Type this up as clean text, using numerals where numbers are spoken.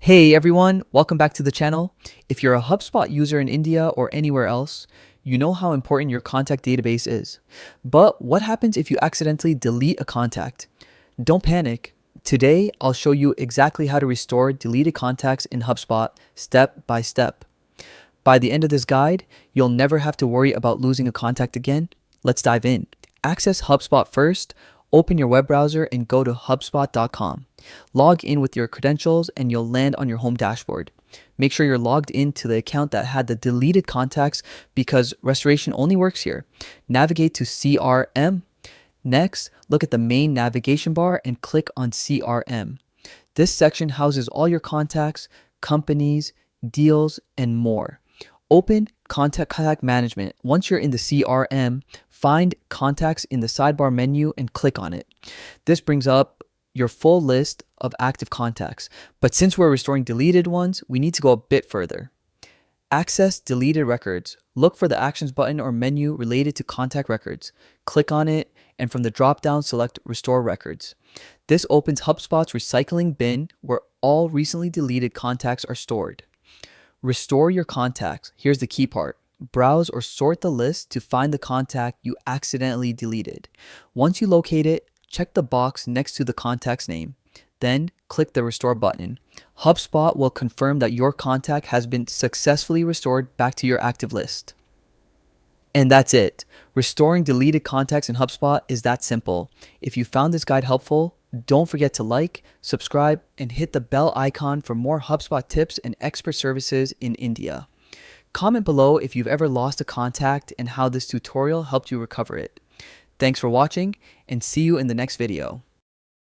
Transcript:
Hey everyone, welcome back to the channel. If you're a HubSpot user in India or anywhere else, you know how important your contact database is. But what happens if you accidentally delete a contact? Don't panic. Today, I'll show you exactly how to restore deleted contacts in HubSpot step by step. By the end of this guide, you'll never have to worry about losing a contact again. Let's dive in. Access HubSpot first. Open your web browser and go to hubspot.com. Log in with your credentials and you'll land on your home dashboard. Make sure you're logged into the account that had the deleted contacts because restoration only works here. Navigate to CRM. Next, look at the main navigation bar and click on CRM. This section houses all your contacts, companies, deals, and more. Open Contact Management. Once you're in the CRM, find Contacts in the sidebar menu and click on it. This brings up your full list of active contacts. But since we're restoring deleted ones, we need to go a bit further. Access deleted records. Look for the Actions button or menu related to contact records. Click on it, and from the drop-down, select Restore Records. This opens HubSpot's recycling bin where all recently deleted contacts are stored. Restore your contacts. Here's the key part. Browse or sort the list to find the contact you accidentally deleted. Once you locate it, check the box next to the contact's name. Then click the Restore button. HubSpot will confirm that your contact has been successfully restored back to your active list. And that's it. Restoring deleted contacts in HubSpot is that simple. If you found this guide helpful, don't forget to like, subscribe, and hit the bell icon for more HubSpot tips and expert services in India. Comment below if you've ever lost a contact and how this tutorial helped you recover it. Thanks for watching, and see you in the next video.